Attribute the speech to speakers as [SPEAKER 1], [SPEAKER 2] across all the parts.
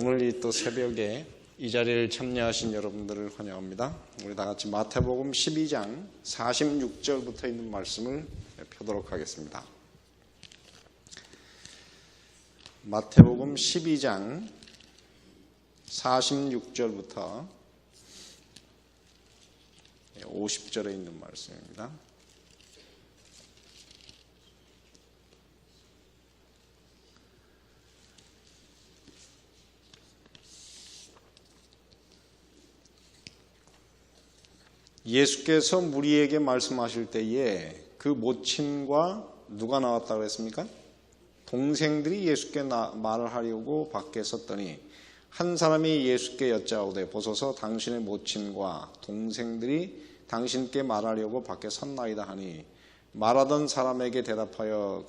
[SPEAKER 1] 오늘 이 또 새벽에 이 자리를 참여하신 여러분들을 환영합니다. 우리 다 같이 마태복음 12장 46절부터 있는 말씀을 펴도록 하겠습니다. 마태복음 12장 46절부터 50절에 있는 말씀입니다. 예수께서 무리에게 말씀하실 때에 그 모친과 누가 나왔다고 했습니까? 동생들이 예수께 말을 하려고 밖에 섰더니 한 사람이 예수께 여짜오되 보소서 당신의 모친과 동생들이 당신께 말하려고 밖에 섰나이다 하니 말하던 사람에게 대답하여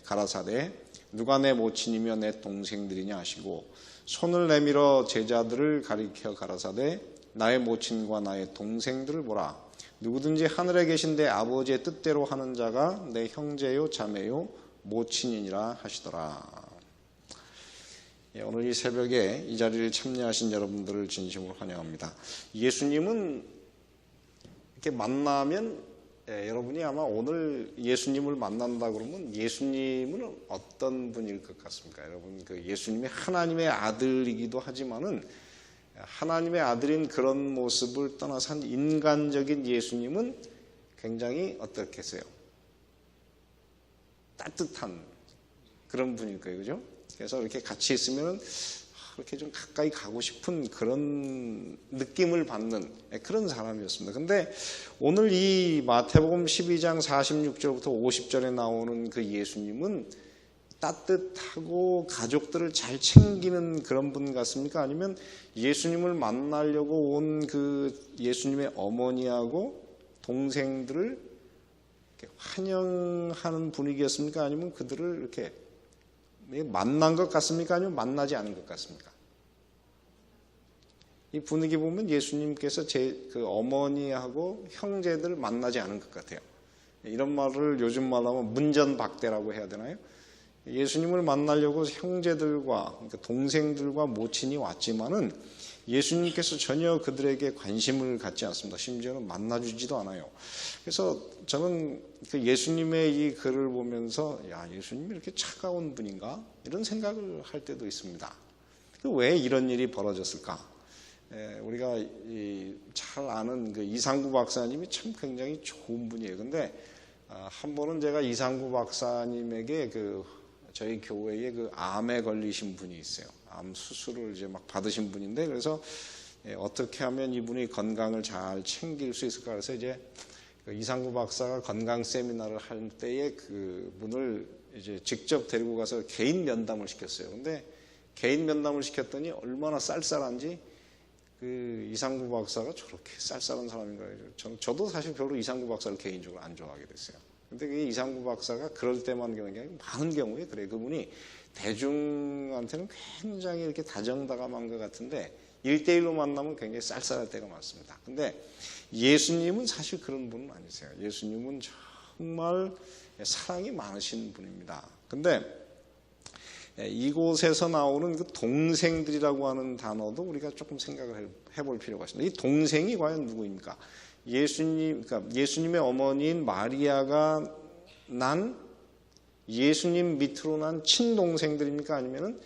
[SPEAKER 1] 가라사대 누가 내 모친이며 내 동생들이냐 하시고 손을 내밀어 제자들을 가리켜 가라사대 나의 모친과 나의 동생들을 보라. 누구든지 하늘에 계신 내 아버지의 뜻대로 하는 자가 내 형제요 자매요 모친이니라 하시더라. 오늘 이 새벽에 이 자리를 참여하신 여러분들을 진심으로 환영합니다. 예수님은 이렇게 만나면 여러분이 아마 오늘 예수님을 만난다 그러면 예수님은 어떤 분일 것 같습니까? 여러분 그 예수님이 하나님의 아들이기도 하지만은 하나님의 아들인 그런 모습을 떠나서 한 인간적인 예수님은 굉장히 어떻겠어요? 따뜻한 그런 분일 거예요. 그죠? 그래서 이렇게 같이 있으면 그렇게 좀 가까이 가고 싶은 그런 느낌을 받는 그런 사람이었습니다. 근데 오늘 이 마태복음 12장 46절부터 50절에 나오는 그 예수님은 따뜻하고 가족들을 잘 챙기는 그런 분 같습니까? 아니면 예수님을 만나려고 온 그 예수님의 어머니하고 동생들을 이렇게 환영하는 분위기였습니까? 아니면 그들을 이렇게 만난 것 같습니까? 아니면 만나지 않은 것 같습니까? 이 분위기 보면 예수님께서 그 어머니하고 형제들을 만나지 않은 것 같아요. 이런 말을 요즘 말로 하면 문전박대라고 해야 되나요? 예수님을 만나려고 형제들과 그러니까 동생들과 모친이 왔지만은 예수님께서 전혀 그들에게 관심을 갖지 않습니다. 심지어는 만나주지도 않아요. 그래서 저는 그 예수님의 이 글을 보면서 야, 예수님이 이렇게 차가운 분인가? 이런 생각을 할 때도 있습니다. 왜 이런 일이 벌어졌을까? 우리가 잘 아는 그 이상구 박사님이 참 굉장히 좋은 분이에요. 근데 한 번은 제가 이상구 박사님에게 저희 교회에 그 암에 걸리신 분이 있어요. 암 수술을 이제 막 받으신 분인데 그래서 어떻게 하면 이분이 건강을 잘 챙길 수 있을까 그래서 이제 이상구 박사가 건강 세미나를 할 때에 그 분을 이제 직접 데리고 가서 개인 면담을 시켰어요. 근데 개인 면담을 시켰더니 얼마나 쌀쌀한지 그 이상구 박사가 저렇게 쌀쌀한 사람인가 해요. 저도 사실 별로 이상구 박사를 개인적으로 안 좋아하게 됐어요. 근데 그 이상구 박사가 그럴 때만 많은 경우에 그래 그분이 대중한테는 굉장히 이렇게 다정다감한 것 같은데 1대1로 만나면 굉장히 쌀쌀할 때가 많습니다. 근데 예수님은 사실 그런 분은 아니세요. 예수님은 정말 사랑이 많으신 분입니다. 근데 이곳에서 나오는 그 동생들이라고 하는 단어도 우리가 조금 생각을 해볼 필요가 있습니다. 이 동생이 과연 누구입니까? 그러니까 예수님의 어머니인 마리아가 난 예수님 밑으로 난 친동생들입니까? 아니면은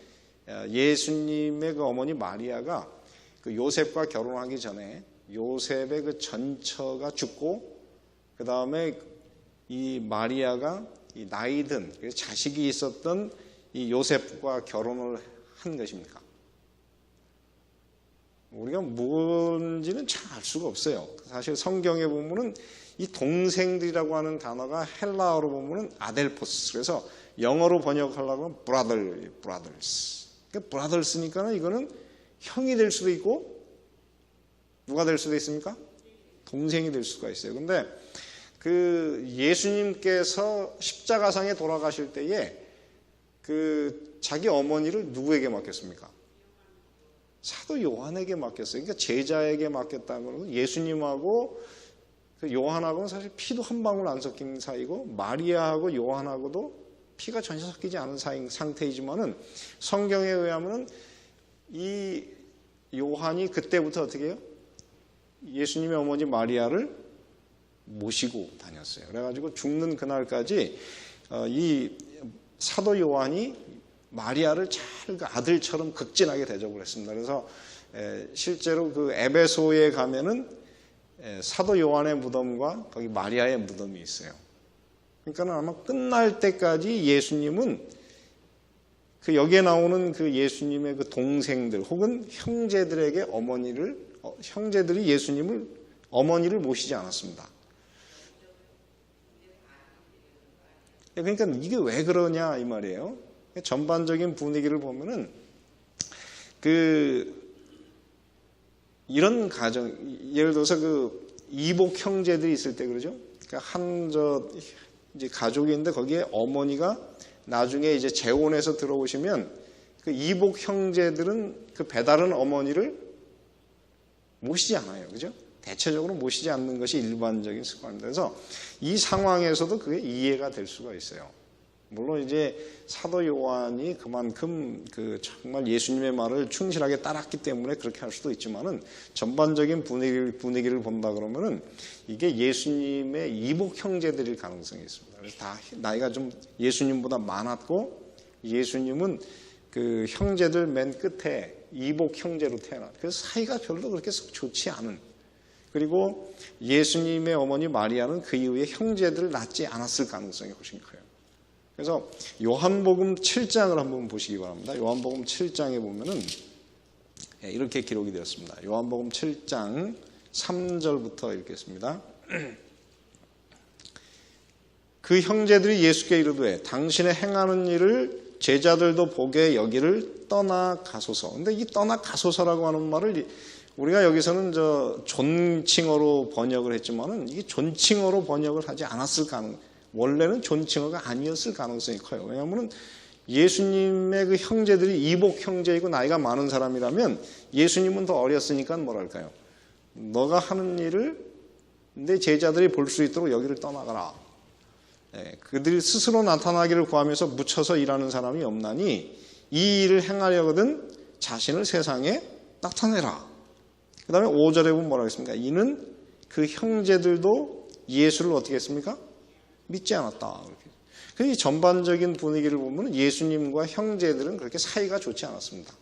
[SPEAKER 1] 예수님의 그 어머니 마리아가 그 요셉과 결혼하기 전에 요셉의 그 전처가 죽고 그 다음에 이 마리아가 이 나이든 자식이 있었던 이 요셉과 결혼을 한 것입니까? 우리가 뭔지는 잘 알 수가 없어요. 사실 성경에 보면은 이 동생들이라고 하는 단어가 헬라어로 보면은 아델포스. 그래서 영어로 번역하려고 하면 brothers. 그러니까 brothers니까는 이거는 형이 될 수도 있고 누가 될 수도 있습니까? 동생이 될 수가 있어요. 근데 그 예수님께서 십자가상에 돌아가실 때에 그 자기 어머니를 누구에게 맡겼습니까? 사도 요한에게 맡겼어요. 그러니까 제자에게 맡겼다는 건 예수님하고 그 요한하고는 사실 피도 한 방울 안 섞인 사이고 마리아하고 요한하고도 피가 전혀 섞이지 않은 상태이지만은 성경에 의하면은 이 요한이 그때부터 어떻게 해요? 예수님의 어머니 마리아를 모시고 다녔어요. 그래가지고 죽는 그날까지 이 사도 요한이 마리아를 잘 그 아들처럼 극진하게 대접을 했습니다. 그래서 실제로 그 에베소에 가면은 사도 요한의 무덤과 거기 마리아의 무덤이 있어요. 그러니까 아마 끝날 때까지 예수님은 그 여기에 나오는 그 예수님의 그 동생들 혹은 형제들에게 형제들이 예수님을 어머니를 모시지 않았습니다. 그러니까 이게 왜 그러냐 이 말이에요. 전반적인 분위기를 보면은 이런 가정, 예를 들어서 그 이복 형제들이 있을 때 그러죠. 그러니까 이제 가족이 있는데 거기에 어머니가 나중에 이제 재혼해서 들어오시면 그 이복 형제들은 그 배다른 어머니를 모시지 않아요. 그죠? 대체적으로 모시지 않는 것이 일반적인 습관입니다. 그래서 이 상황에서도 그게 이해가 될 수가 있어요. 물론 이제 사도 요한이 그만큼 정말 예수님의 말을 충실하게 따랐기 때문에 그렇게 할 수도 있지만은 전반적인 분위기를 본다 그러면은 이게 예수님의 이복 형제들일 가능성이 있습니다. 그래서 다 나이가 좀 예수님보다 많았고 예수님은 그 형제들 맨 끝에 이복 형제로 태어났고 그래서 사이가 별로 그렇게 좋지 않은 그리고 예수님의 어머니 마리아는 그 이후에 형제들을 낳지 않았을 가능성이 훨씬 커요. 그래서 요한복음 7장을 한번 보시기 바랍니다. 요한복음 7장에 보면은 이렇게 기록이 되었습니다. 요한복음 7장 3절부터 읽겠습니다. 그 형제들이 예수께 이르되 당신의 행하는 일을 제자들도 보게 여기를 떠나가소서. 근데 이 떠나가소서라고 하는 말을 우리가 여기서는 존칭어로 번역을 했지만은 이게 존칭어로 번역을 하지 않았을 원래는 존칭어가 아니었을 가능성이 커요. 왜냐하면 예수님의 그 형제들이 이복 형제이고 나이가 많은 사람이라면 예수님은 더 어렸으니까 뭐랄까요? 너가 하는 일을 내 제자들이 볼 수 있도록 여기를 떠나가라. 그들이 스스로 나타나기를 구하면서 묻혀서 일하는 사람이 없나니 이 일을 행하려거든 자신을 세상에 나타내라. 그 다음에 5절에 보면 뭐라고 했습니까? 이는 그 형제들도 예수를 어떻게 했습니까? 믿지 않았다. 이 전반적인 분위기를 보면 예수님과 형제들은 그렇게 사이가 좋지 않았습니다.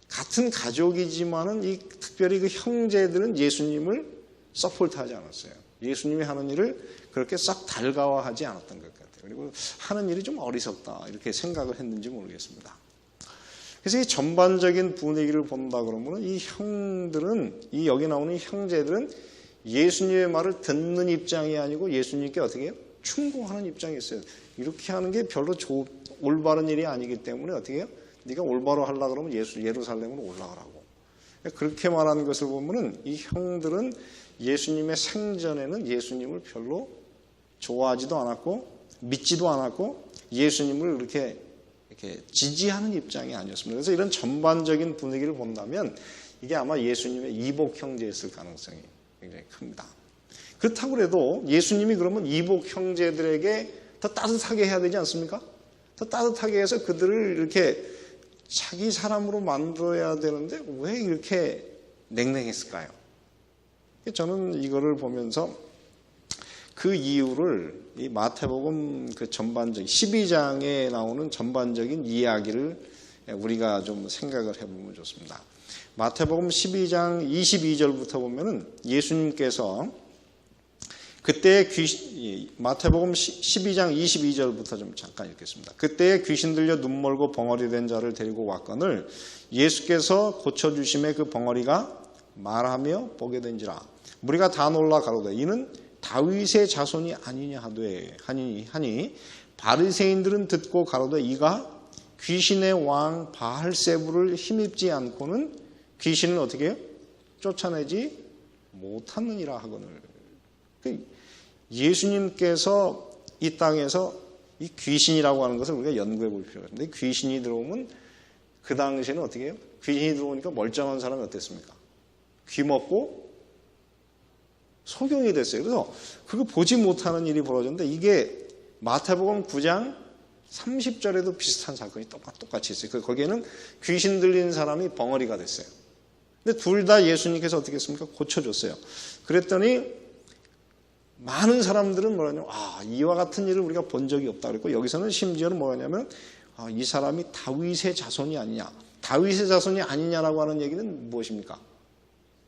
[SPEAKER 1] 같은 가족이지만은 특별히 그 형제들은 예수님을 서포트하지 않았어요. 예수님이 하는 일을 그렇게 싹 달가워하지 않았던 것 같아요. 그리고 하는 일이 좀 어리석다 이렇게 생각을 했는지 모르겠습니다. 그래서 이 전반적인 분위기를 본다 그러면 이 형들은 여기 나오는 형제들은 예수님의 말을 듣는 입장이 아니고 예수님께 어떻게 해요? 충고하는 입장이 있어요. 이렇게 하는 게 별로 올바른 일이 아니기 때문에 어떻게 해요? 네가 올바로 하려고 그러면 예루살렘으로 올라가라고. 그렇게 말하는 것을 보면은 이 형들은 예수님의 생전에는 예수님을 별로 좋아하지도 않았고 믿지도 않았고 예수님을 이렇게 지지하는 입장이 아니었습니다. 그래서 이런 전반적인 분위기를 본다면 이게 아마 예수님의 이복 형제였을 가능성이 굉장히 큽니다. 그렇다고 해도 예수님이 그러면 이복 형제들에게 더 따뜻하게 해야 되지 않습니까? 더 따뜻하게 해서 그들을 이렇게 자기 사람으로 만들어야 되는데 왜 이렇게 냉랭했을까요? 저는 이거를 보면서 그 이유를 이 마태복음 그 전반적인 12장에 나오는 전반적인 이야기를 우리가 좀 생각을 해보면 좋습니다. 마태복음 12장 22절부터 보면은 예수님께서 그때 마태복음 12장 22절부터 좀 잠깐 읽겠습니다. 그때 귀신 들려 눈멀고 벙어리 된 자를 데리고 왔거늘 예수께서 고쳐주심에 그 벙어리가 말하며 보게 된지라. 무리가 다 놀라 가로되 이는 다윗의 자손이 아니냐 하니 바리새인들은 듣고 가로되 이가 귀신의 왕 바알세불을 힘입지 않고는 귀신을 어떻게 해요? 쫓아내지 못하느니라 하거늘. 예수님께서 이 땅에서 이 귀신이라고 하는 것을 우리가 연구해 볼 필요가 있는데 귀신이 들어오면 그 당시에는 어떻게 해요? 귀신이 들어오니까 멀쩡한 사람이 어땠습니까? 귀 먹고 소경이 됐어요. 그래서 그거 보지 못하는 일이 벌어졌는데 이게 마태복음 9장 30절에도 비슷한 사건이 똑같이 있어요. 거기에는 귀신 들린 사람이 벙어리가 됐어요. 근데 둘 다 예수님께서 어떻게 했습니까? 고쳐줬어요. 그랬더니 많은 사람들은 뭐라냐, 이와 같은 일을 우리가 본 적이 없다 그랬고, 여기서는 심지어는 뭐냐면 이 사람이 다윗의 자손이 아니냐. 다윗의 자손이 아니냐라고 하는 얘기는 무엇입니까?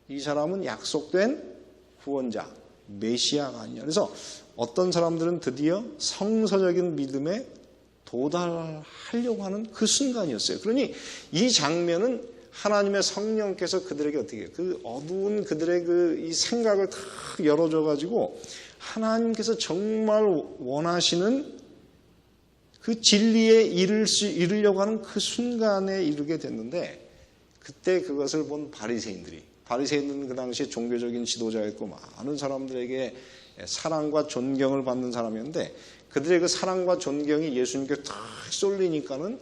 [SPEAKER 1] 이 사람은 약속된 구원자, 메시아가 아니냐. 그래서 어떤 사람들은 드디어 성서적인 믿음에 도달하려고 하는 그 순간이었어요. 그러니 이 장면은 하나님의 성령께서 그들에게 어떻게 해요? 그 어두운 그들의 이 생각을 다 열어줘가지고 하나님께서 정말 원하시는 그 진리에 이르려고 하는 그 순간에 이르게 됐는데, 그때 그것을 본 바리새인들은 그 당시에 종교적인 지도자였고 많은 사람들에게 사랑과 존경을 받는 사람이었는데, 그들의 그 사랑과 존경이 예수님께 탁 쏠리니까는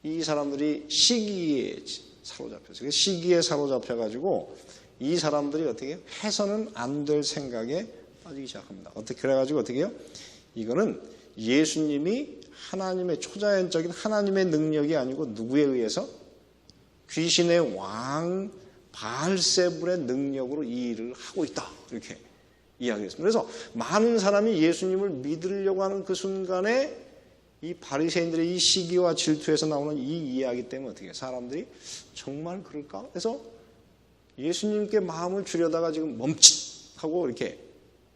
[SPEAKER 1] 이 사람들이 시기에 사로잡혔어요. 시기에 사로잡혀가지고 이 사람들이 어떻게 해요? 해서는 안 될 생각에 빠지기 시작합니다. 그래가지고 어떻게 해요? 이거는 예수님이 하나님의 초자연적인 하나님의 능력이 아니고 누구에 의해서? 귀신의 왕 바알세불의 능력으로 이 일을 하고 있다. 이렇게 이야기했습니다. 그래서 많은 사람이 예수님을 믿으려고 하는 그 순간에 이 바리새인들의 이 시기와 질투에서 나오는 이 이야기 때문에 어떻게 해요? 사람들이 정말 그럴까? 그래서 예수님께 마음을 주려다가 지금 멈칫하고 이렇게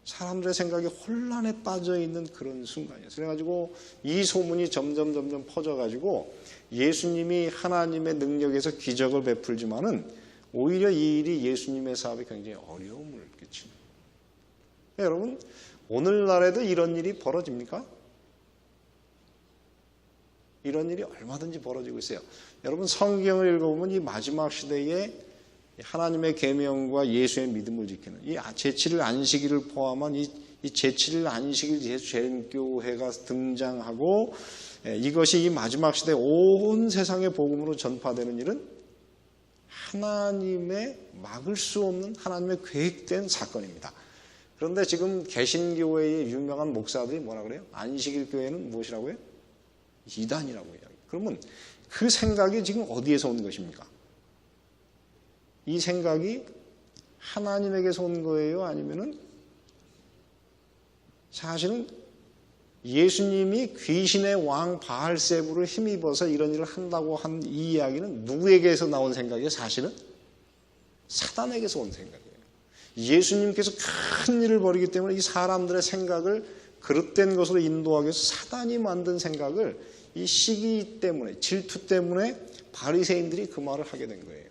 [SPEAKER 1] 사람들의 생각이 혼란에 빠져 있는 그런 순간이었어요. 그래가지고 이 소문이 점점 퍼져가지고 예수님이 하나님의 능력에서 기적을 베풀지만은 오히려 이 일이 예수님의 사업에 굉장히 어려움을 끼치는. 여러분, 오늘날에도 이런 일이 벌어집니까? 이런 일이 얼마든지 벌어지고 있어요. 여러분, 성경을 읽어보면 이 마지막 시대에 하나님의 계명과 예수의 믿음을 지키는 이 제7일 안식일을 포함한 이 제7일 안식일 예수제일교회가 등장하고, 이것이 이 마지막 시대 온 세상의 복음으로 전파되는 일은 하나님의 막을 수 없는 하나님의 계획된 사건입니다. 그런데 지금 개신교회의 유명한 목사들이 뭐라 그래요? 안식일 교회는 무엇이라고 해요? 이단이라고 해요. 그러면 그 생각이 지금 어디에서 온 것입니까? 이 생각이 하나님에게서 온 거예요? 아니면은 사실은 예수님이 귀신의 왕 바알세불을 힘입어서 이런 일을 한다고 한 이 이야기는 누구에게서 나온 생각이에요? 사실은 사단에게서 온 생각이에요. 예수님께서 큰 일을 벌이기 때문에 이 사람들의 생각을 그릇된 것으로 인도하기 위해서 사단이 만든 생각을 이 시기 때문에, 질투 때문에 바리새인들이 그 말을 하게 된 거예요.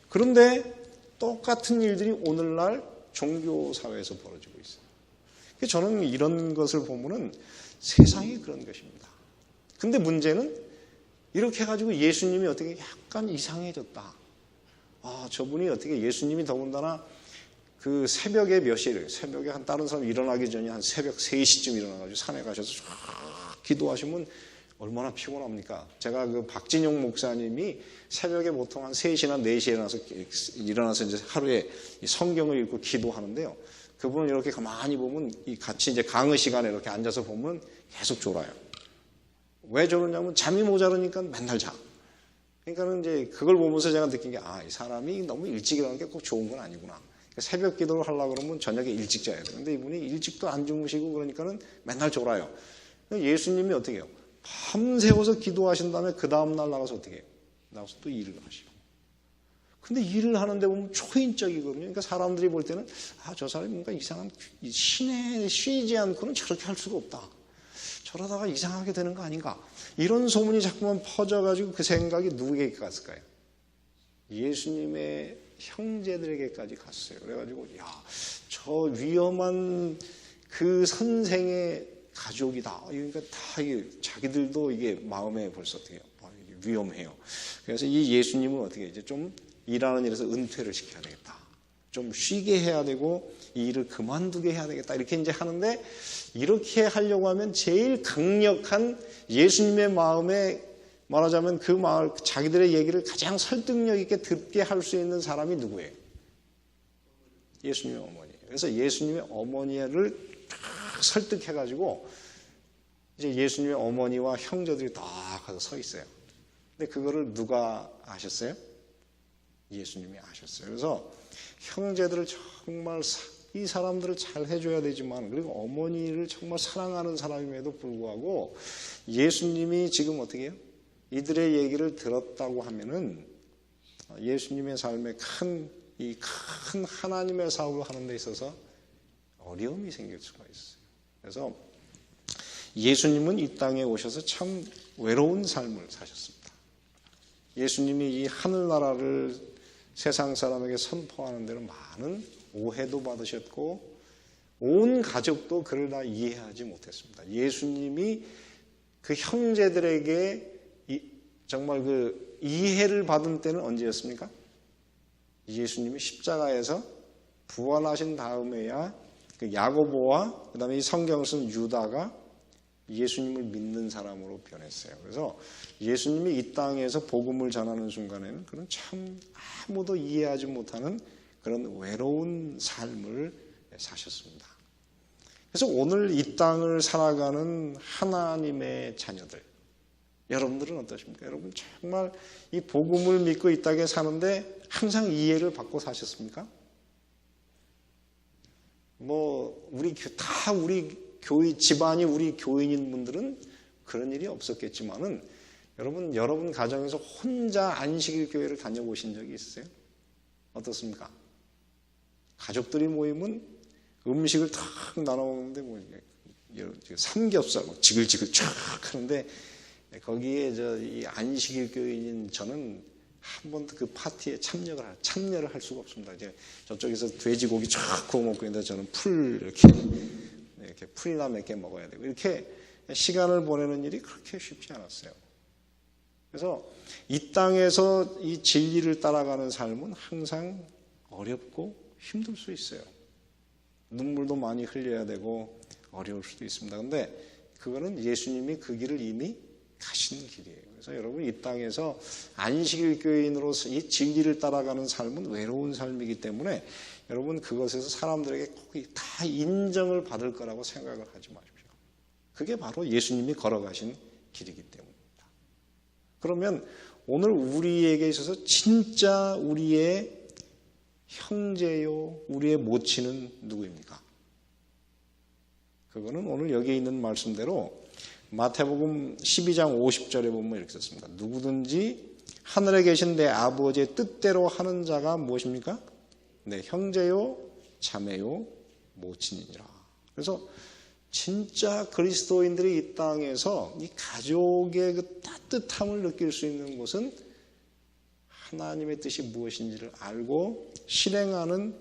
[SPEAKER 1] 그런데 똑같은 일들이 오늘날 종교사회에서 벌어지고 있어요. 저는 이런 것을 보면은 세상이 그런 것입니다. 근데 문제는 이렇게 해가지고 예수님이 어떻게 약간 이상해졌다. 저분이 어떻게 예수님이 더군다나 그 새벽에 몇 시에, 새벽에 한 다른 사람 일어나기 전에 한 새벽 3시쯤 일어나가지고 산에 가셔서 쫙 기도하시면 얼마나 피곤합니까? 제가 그 박진용 목사님이 새벽에 보통 한 3시나 4시에 일어나서 이제 하루에 성경을 읽고 기도하는데요. 그분은 이렇게 가만히 보면 같이 이제 강의 시간에 이렇게 앉아서 보면 계속 졸아요. 왜 졸으냐면 잠이 모자르니까 맨날 자. 그러니까는 이제 그걸 보면서 제가 느낀 게, 이 사람이 너무 일찍 일어나는 게 꼭 좋은 건 아니구나. 새벽 기도를 하려고 그러면 저녁에 일찍 자야 돼요. 근데 이분이 일찍도 안 주무시고 그러니까는 맨날 졸아요. 예수님이 어떻게 해요? 밤새워서 기도하신 다음에 그 다음날 나가서 어떻게 해요? 나가서 또 일을 하시고. 근데 일을 하는데 보면 초인적이거든요. 그러니까 사람들이 볼 때는 저 사람이 뭔가 이상한 신에 쉬지 않고는 저렇게 할 수가 없다. 저러다가 이상하게 되는 거 아닌가. 이런 소문이 자꾸만 퍼져가지고 그 생각이 누구에게 갔을까요? 예수님의 형제들에게까지 갔어요. 그래가지고 저 위험한 그 선생의 가족이다. 그러니까 다 자기들도 이게 마음에 벌써 어떻게 해요? 위험해요. 그래서 이 예수님은 어떻게 이제 좀 일하는 일에서 은퇴를 시켜야 되겠다. 좀 쉬게 해야 되고 이 일을 그만두게 해야 되겠다. 이렇게 이제 하는데, 이렇게 하려고 하면 제일 강력한 예수님의 마음에 말하자면 그 마을 자기들의 얘기를 가장 설득력 있게 듣게 할 수 있는 사람이 누구예요? 예수님의 어머니예요. 그래서 예수님의 어머니를 설득해가지고 이제 예수님의 어머니와 형제들이 다 가서 서 있어요. 근데 그거를 누가 아셨어요? 예수님이 아셨어요. 그래서 형제들을 정말 이 사람들을 잘 해줘야 되지만 그리고 어머니를 정말 사랑하는 사람임에도 불구하고 예수님이 지금 어떻게 해요? 이들의 얘기를 들었다고 하면은 예수님의 삶에 큰 하나님의 사업을 하는 데 있어서 어려움이 생길 수가 있어요. 그래서 예수님은 이 땅에 오셔서 참 외로운 삶을 사셨습니다. 예수님이 이 하늘나라를 세상 사람에게 선포하는 데는 많은 오해도 받으셨고 온 가족도 그를 다 이해하지 못했습니다. 예수님이 그 형제들에게 정말 그 이해를 받은 때는 언제였습니까? 예수님이 십자가에서 부활하신 다음에야 그 야고보와 그다음에 이 성경을 쓴 유다가 예수님을 믿는 사람으로 변했어요. 그래서 예수님이 이 땅에서 복음을 전하는 순간에는 그런 참 아무도 이해하지 못하는 그런 외로운 삶을 사셨습니다. 그래서 오늘 이 땅을 살아가는 하나님의 자녀들, 여러분들은 어떠십니까? 여러분 정말 이 복음을 믿고 이 땅에 사는데 항상 이해를 받고 사셨습니까? 우리 교회 집안이 우리 교인인 분들은 그런 일이 없었겠지만은 여러분 가정에서 혼자 안식일 교회를 다녀보신 적이 있으세요? 어떻습니까? 가족들이 모이면 음식을 탁 나눠 먹는데 삼겹살 지글지글 쫙 하는데 거기에 이 안식일 교인인 저는 한 번도 그 파티에 참여를 할 수가 없습니다. 이제 저쪽에서 돼지고기 쫙 구워 먹고 있는데 저는 이렇게 풀이나 몇 개 먹어야 되고 이렇게 시간을 보내는 일이 그렇게 쉽지 않았어요. 그래서 이 땅에서 이 진리를 따라가는 삶은 항상 어렵고 힘들 수 있어요. 눈물도 많이 흘려야 되고 어려울 수도 있습니다. 그런데 그거는 예수님이 그 길을 이미 가신 길이에요. 그래서 여러분 이 땅에서 안식일 교인으로서 이 진리를 따라가는 삶은 외로운 삶이기 때문에 여러분 그것에서 사람들에게 꼭 다 인정을 받을 거라고 생각을 하지 마십시오. 그게 바로 예수님이 걸어가신 길이기 때문입니다. 그러면 오늘 우리에게 있어서 진짜 우리의 형제요, 우리의 모친은 누구입니까? 그거는 오늘 여기 있는 말씀대로 마태복음 12장 50절에 보면 이렇게 썼습니다. 누구든지 하늘에 계신 내 아버지의 뜻대로 하는 자가 무엇입니까? 내 형제요, 자매요, 모친이니라. 그래서 진짜 그리스도인들이 이 땅에서 이 가족의 그 따뜻함을 느낄 수 있는 곳은 하나님의 뜻이 무엇인지를 알고 실행하는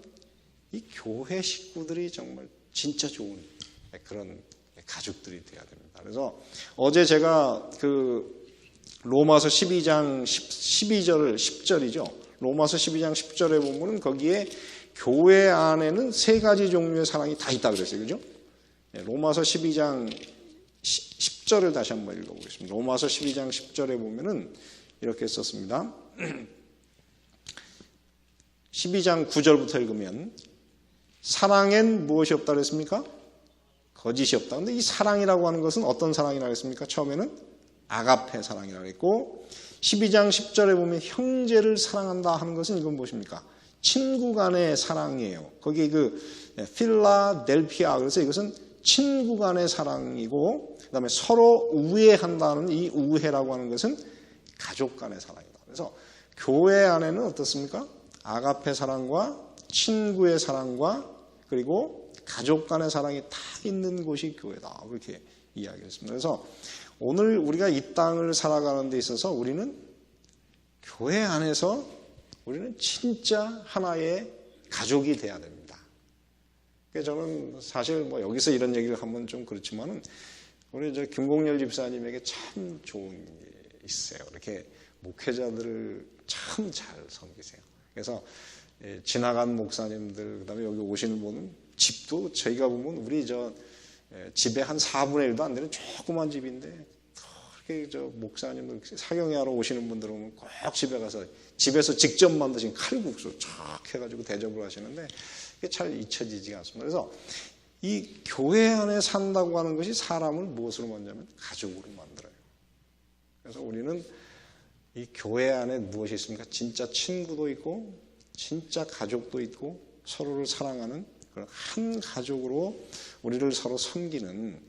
[SPEAKER 1] 이 교회 식구들이 정말 진짜 좋은 그런 가족들이 되어야 됩니다. 그래서 어제 제가 그 로마서 12장 10절이죠. 로마서 12장 10절에 보면 거기에 교회 안에는 세 가지 종류의 사랑이 다 있다 그랬어요. 그죠? 로마서 12장 10절을 다시 한번 읽어보겠습니다. 로마서 12장 10절에 보면은 이렇게 썼습니다. 12장 9절부터 읽으면 사랑엔 무엇이 없다 그랬습니까? 거짓이 없다. 근데 이 사랑이라고 하는 것은 어떤 사랑이라고 했습니까? 처음에는 아가페 사랑이라고 했고 12장 10절에 보면 형제를 사랑한다 하는 것은 이건 무엇입니까? 친구 간의 사랑이에요. 거기 그 필라델피아 그래서 이것은 친구 간의 사랑이고 그다음에 서로 우애한다는 이 우애라고 하는 것은 가족 간의 사랑이다. 그래서 교회 안에는 어떻습니까? 아가페 사랑과 친구의 사랑과 그리고 가족 간의 사랑이 다 있는 곳이 교회다. 그렇게 이야기했습니다. 그래서 오늘 우리가 이 땅을 살아가는 데 있어서 우리는 교회 안에서 우리는 진짜 하나의 가족이 돼야 됩니다. 그래서 저는 사실 여기서 이런 얘기를 하면 좀 그렇지만은 우리 김공렬 집사님에게 참 좋은 게 있어요. 이렇게 목회자들을 참 잘 섬기세요. 그래서 지나간 목사님들 그다음에 여기 오시는 분은 집도 저희가 보면 우리 집에 한 4분의 1도 안 되는 조그만 집인데 그렇게 목사님들 사경회 하러 오시는 분들 오면 꼭 집에 가서 집에서 직접 만드신 칼국수 쫙 해가지고 대접을 하시는데 그게 잘 잊혀지지 않습니다. 그래서 이 교회 안에 산다고 하는 것이 사람을 무엇으로 만드냐면 가족으로 만들어요. 그래서 우리는 이 교회 안에 무엇이 있습니까? 진짜 친구도 있고 진짜 가족도 있고 서로를 사랑하는 그런 한 가족으로 우리를 서로 섬기는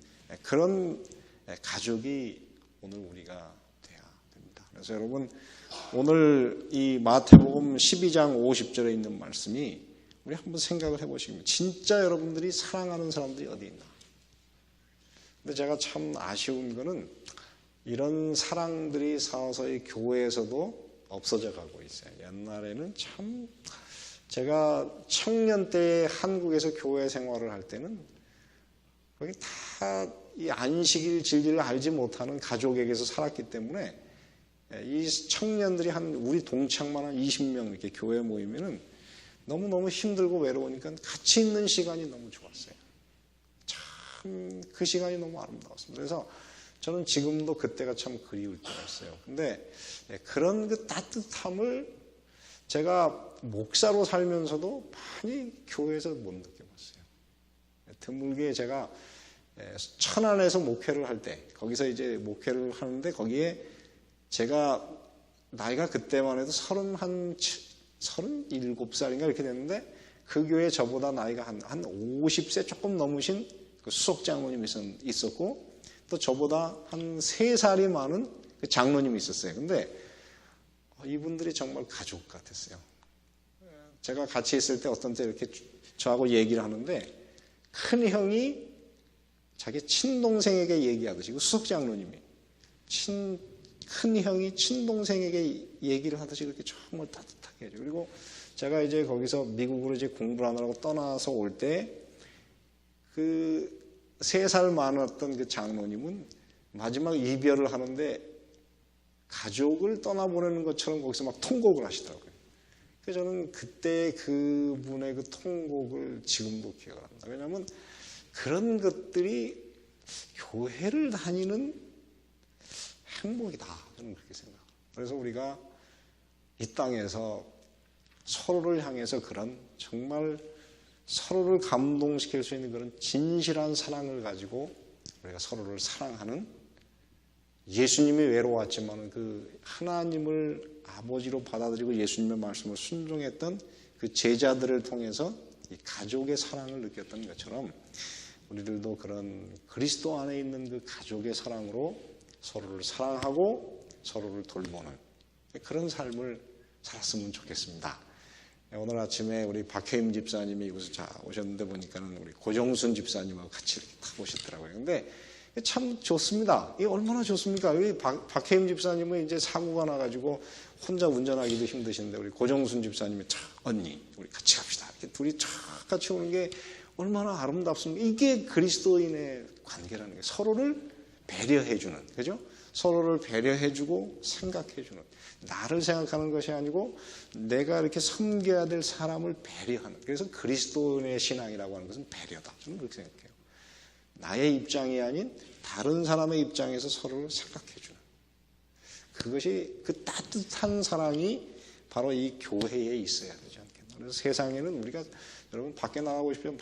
[SPEAKER 1] 그런 가족이 오늘 우리가 돼야 됩니다. 그래서 여러분 오늘 이 마태복음 12장 50절에 있는 말씀이 우리 한번 생각을 해보시면 진짜 여러분들이 사랑하는 사람들이 어디 있나? 근데 제가 참 아쉬운 거는 이런 사랑들이 서서히 교회에서도 없어져 가고 있어요. 옛날에는 참 제가 청년 때 한국에서 교회 생활을 할 때는 거기 다 이 안식일 진리를 알지 못하는 가족에게서 살았기 때문에 이 청년들이 우리 동창만 한 20명 이렇게 교회 모이면은 너무너무 힘들고 외로우니까 같이 있는 시간이 너무 좋았어요. 참 그 시간이 너무 아름다웠습니다. 그래서 저는 지금도 그때가 참 그리울 때가 있어요. 근데 그런 그 따뜻함을 제가 목사로 살면서도 많이 교회에서 못 느껴봤어요. 드물게 제가 천안에서 목회를 할 때, 거기서 이제 목회를 하는데 거기에 제가 나이가 그때만 해도 37살인가 이렇게 됐는데 그 교회에 저보다 나이가 한 50세 조금 넘으신 그 수석장로님이 있었고 또 저보다 한 3살이 많은 그 장로님이 있었어요. 근데 이분들이 정말 가족 같았어요. 제가 같이 있을 때 어떤 때 이렇게 저하고 얘기를 하는데 큰 형이 자기 친동생에게 얘기하듯이 그 수석장로님이 큰 형이 친동생에게 얘기를 하듯이 그렇게 정말 따뜻하게 해줘. 그리고 제가 이제 거기서 미국으로 이제 공부를 하느라고 떠나서 올 때 그 3살 많았던 그 장로님은 마지막 이별을 하는데 가족을 떠나보내는 것처럼 거기서 막 통곡을 하시더라고요. 그래서 저는 그때 그분의 그 통곡을 지금도 기억을 합니다. 왜냐하면 그런 것들이 교회를 다니는 행복이다. 저는 그렇게 생각합니다. 그래서 우리가 이 땅에서 서로를 향해서 그런 정말 서로를 감동시킬 수 있는 그런 진실한 사랑을 가지고 우리가 서로를 사랑하는 예수님이 외로웠지만 그 하나님을 아버지로 받아들이고 예수님의 말씀을 순종했던 그 제자들을 통해서 이 가족의 사랑을 느꼈던 것처럼 우리들도 그런 그리스도 안에 있는 그 가족의 사랑으로 서로를 사랑하고 서로를 돌보는 그런 삶을 살았으면 좋겠습니다. 오늘 아침에 우리 박혜임 집사님이 이곳에 오셨는데 보니까는 우리 고정순 집사님하고 같이 이렇게 탁 오셨더라고요. 근데 참 좋습니다. 이게 얼마나 좋습니까? 우리 박혜임 집사님은 이제 사고가 나가지고 혼자 운전하기도 힘드신데 우리 고정순 집사님이 언니 우리 같이 갑시다. 이렇게 둘이 쫙 같이 오는 게 얼마나 아름답습니까? 이게 그리스도인의 관계라는 거예요. 서로를 배려해주는, 그죠? 서로를 배려해주고 생각해주는. 나를 생각하는 것이 아니고 내가 이렇게 섬겨야 될 사람을 배려하는. 그래서 그리스도인의 신앙이라고 하는 것은 배려다. 저는 그렇게 생각해요. 나의 입장이 아닌 다른 사람의 입장에서 서로를 생각해주는. 그것이 그 따뜻한 사랑이 바로 이 교회에 있어야 되지 않겠나. 그래서 세상에는 우리가 여러분 밖에 나가고 싶으면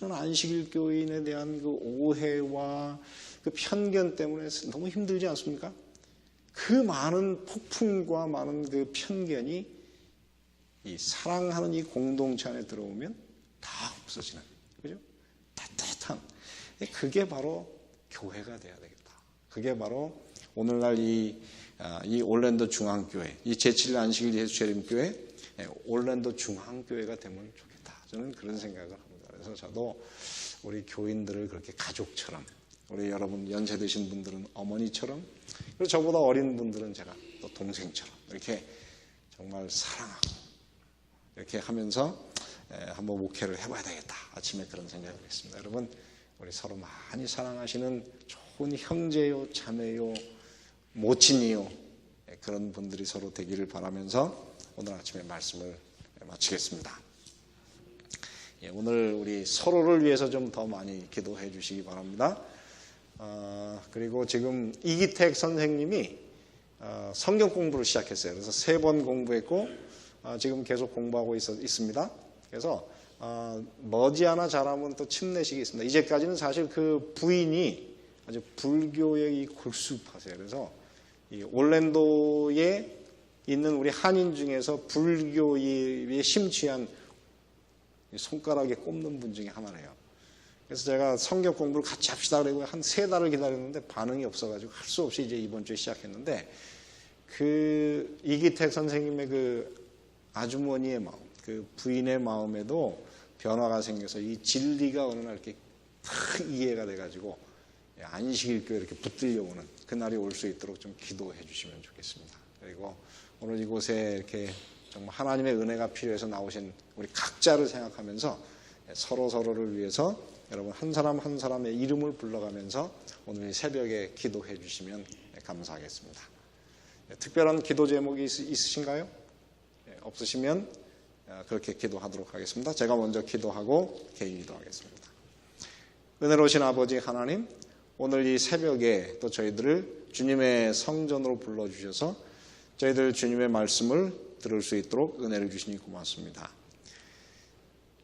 [SPEAKER 1] 많은 안식일 교인에 대한 그 오해와 그 편견 때문에 너무 힘들지 않습니까? 그 많은 폭풍과 많은 그 편견이 이 사랑하는 이 공동체 안에 들어오면 다 없어지는, 그죠? 따뜻한. 그게 바로 교회가 돼야 되겠다. 그게 바로 오늘날 이 올랜도 중앙교회, 이 제7일 안식일 예수재림교회, 올랜도 중앙교회가 되면 좋겠다. 저는 그런 생각을 합니다. 그래서 저도 우리 교인들을 그렇게 가족처럼, 우리 여러분 연세 드신 분들은 어머니처럼, 그리고 저보다 어린 분들은 제가 또 동생처럼 이렇게 정말 사랑하고 이렇게 하면서 한번 목회를 해봐야 되겠다. 아침에 그런 생각을 했습니다. 여러분 우리 서로 많이 사랑하시는 좋은 형제요, 자매요, 모친이요 그런 분들이 서로 되기를 바라면서 오늘 아침에 말씀을 마치겠습니다. 오늘 우리 서로를 위해서 좀 더 많이 기도해 주시기 바랍니다. 그리고 지금 이기택 선생님이 성경 공부를 시작했어요. 그래서 3번 공부했고 지금 계속 공부하고 있습니다. 그래서 머지않아 잘하면 또 침례식이 있습니다. 이제까지는 사실 그 부인이 아주 불교의 이 골수파세요. 그래서 이 올랜도에 있는 우리 한인 중에서 불교에 심취한 손가락에 꼽는 분 중에 하나래요. 그래서 제가 성경 공부를 같이 합시다 그러고 한 3달을 기다렸는데 반응이 없어가지고 할 수 없이 이제 이번 주에 시작했는데 그 이기택 선생님의 그 아주머니의 마음, 그 부인의 마음에도 변화가 생겨서 이 진리가 어느 날 이렇게 탁 이해가 돼가지고 안식일교에 이렇게 붙들려 오는 그날이 올 수 있도록 좀 기도해 주시면 좋겠습니다. 그리고 오늘 이곳에 이렇게 정말 하나님의 은혜가 필요해서 나오신 우리 각자를 생각하면서 서로를 위해서 여러분 한 사람 한 사람의 이름을 불러가면서 오늘 새벽에 기도해 주시면 감사하겠습니다. 특별한 기도 제목이 있으신가요? 없으시면 그렇게 기도하도록 하겠습니다. 제가 먼저 기도하고 개인 기도하겠습니다. 은혜로우신 아버지 하나님, 오늘 이 새벽에 또 저희들을 주님의 성전으로 불러주셔서 저희들 주님의 말씀을 들을 수 있도록 은혜를 주시니 고맙습니다.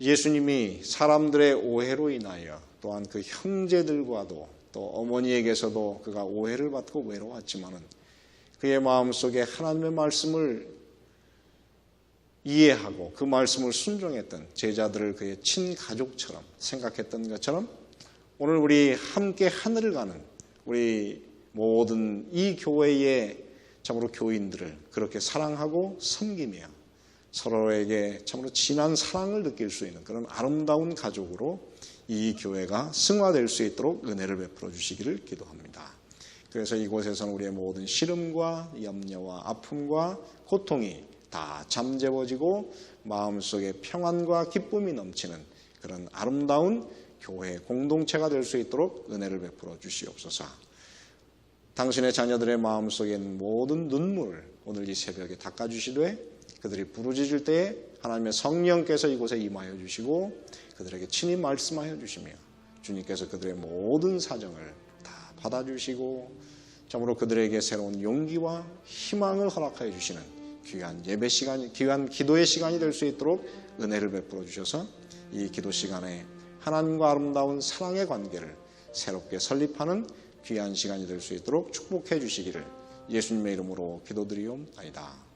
[SPEAKER 1] 예수님이 사람들의 오해로 인하여 또한 그 형제들과도 또 어머니에게서도 그가 오해를 받고 외로웠지만은 그의 마음속에 하나님의 말씀을 이해하고 그 말씀을 순종했던 제자들을 그의 친가족처럼 생각했던 것처럼 오늘 우리 함께 하늘을 가는 우리 모든 이 교회의 참으로 교인들을 그렇게 사랑하고 섬기며 서로에게 참으로 진한 사랑을 느낄 수 있는 그런 아름다운 가족으로 이 교회가 승화될 수 있도록 은혜를 베풀어 주시기를 기도합니다. 그래서 이곳에서는 우리의 모든 시름과 염려와 아픔과 고통이 다 잠재워지고 마음속에 평안과 기쁨이 넘치는 그런 아름다운 교회 공동체가 될 수 있도록 은혜를 베풀어 주시옵소서. 당신의 자녀들의 마음속에 있는 모든 눈물을 오늘 이 새벽에 닦아주시되 그들이 부르짖을 때에 하나님의 성령께서 이곳에 임하여 주시고 그들에게 친히 말씀하여 주시며 주님께서 그들의 모든 사정을 다 받아주시고 참으로 그들에게 새로운 용기와 희망을 허락하여 주시는 귀한 예배 시간, 귀한 기도의 시간이 될 수 있도록 은혜를 베풀어 주셔서 이 기도 시간에 하나님과 아름다운 사랑의 관계를 새롭게 설립하는 귀한 시간이 될 수 있도록 축복해 주시기를 예수님의 이름으로 기도드리옵나이다.